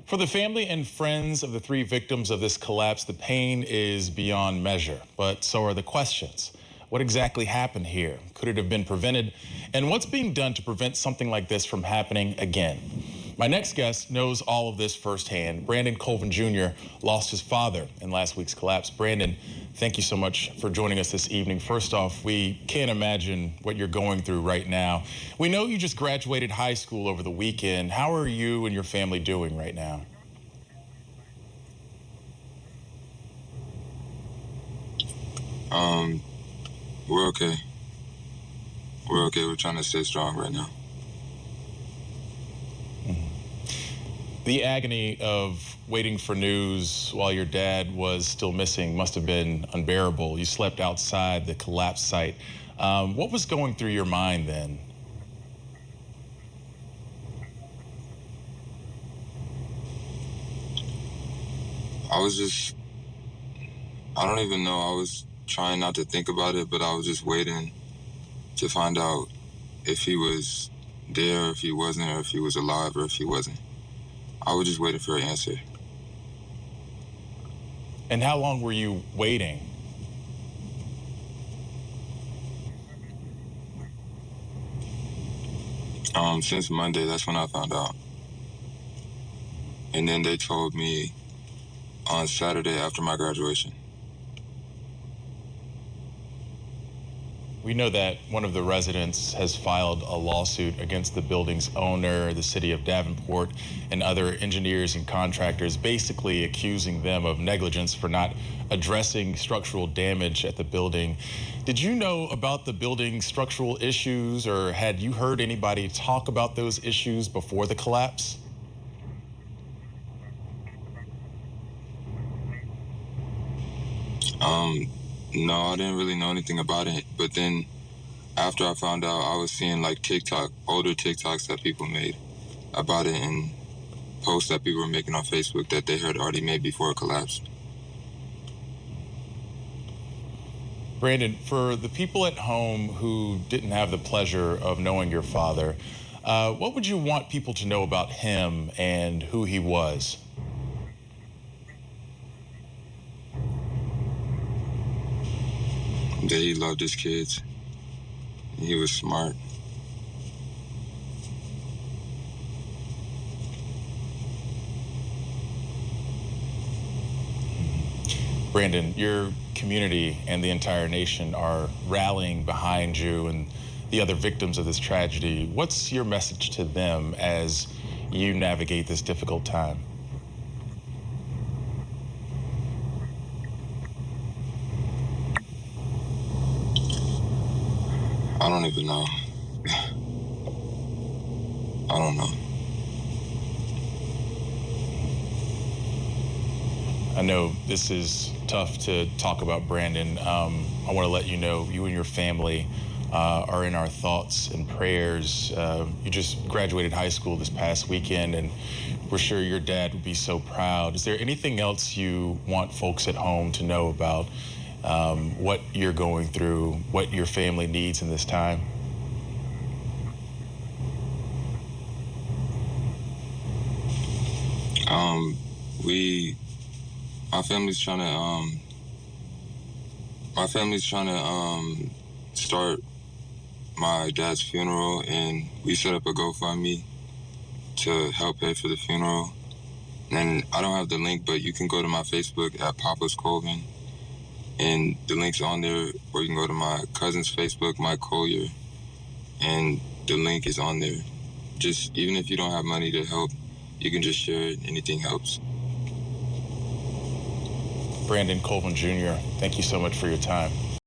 For the family and friends of the three victims of this collapse, the pain is beyond measure, but so are the questions. What exactly happened here? Could it have been prevented? And what's being done to prevent something like this from happening again? My next guest knows all of this firsthand. Branden Colvin Jr. lost his father in last week's collapse. Branden, thank you so much for joining us this evening. First off, we can't imagine what you're going through right now. We know you just graduated high school over the weekend. How are you and your family doing right now? We're okay. We're okay. We're trying to stay strong right now. The agony of waiting for news while your dad was still missing must have been unbearable. You slept outside the collapse site. What was going through your mind then? I don't even know. I was trying not to think about it, but I was just waiting to find out if he was there, or if he wasn't, or if he was alive, or if he wasn't. I was just waiting for an answer. And how long were you waiting? Since Monday, that's when I found out. And then they told me on Saturday after my graduation. We know that one of the residents has filed a lawsuit against the building's owner, the city of Davenport, and other engineers and contractors, basically accusing them of negligence for not addressing structural damage at the building. Did you know about the building's structural issues, or had you heard anybody talk about those issues before the collapse? No, I didn't really know anything about it. But then after I found out, I was seeing like older TikToks that people made about it, and posts that people were making on Facebook that they had already made before it collapsed. Branden, for the people at home who didn't have the pleasure of knowing your father, what would you want people to know about him and who he was? That he loved his kids. He was smart. Branden, your community and the entire nation are rallying behind you and the other victims of this tragedy. What's your message to them as you navigate this difficult time? I don't even know. I don't know. I know this is tough to talk about, Branden. I want to let you know you and your family are in our thoughts and prayers. You just graduated high school this past weekend, and we're sure your dad would be so proud. Is there anything else you want folks at home to know about what you're going through, what your family needs in this time? My family's trying to start my dad's funeral, and we set up a GoFundMe to help pay for the funeral. And I don't have the link, but you can go to my Facebook at Papa's Colvin, and the link's on there, or you can go to my cousin's Facebook, Mike Collier, and the link is on there. Just, even if you don't have money to help, you can just share it. Anything helps. Branden Colvin Jr., thank you so much for your time.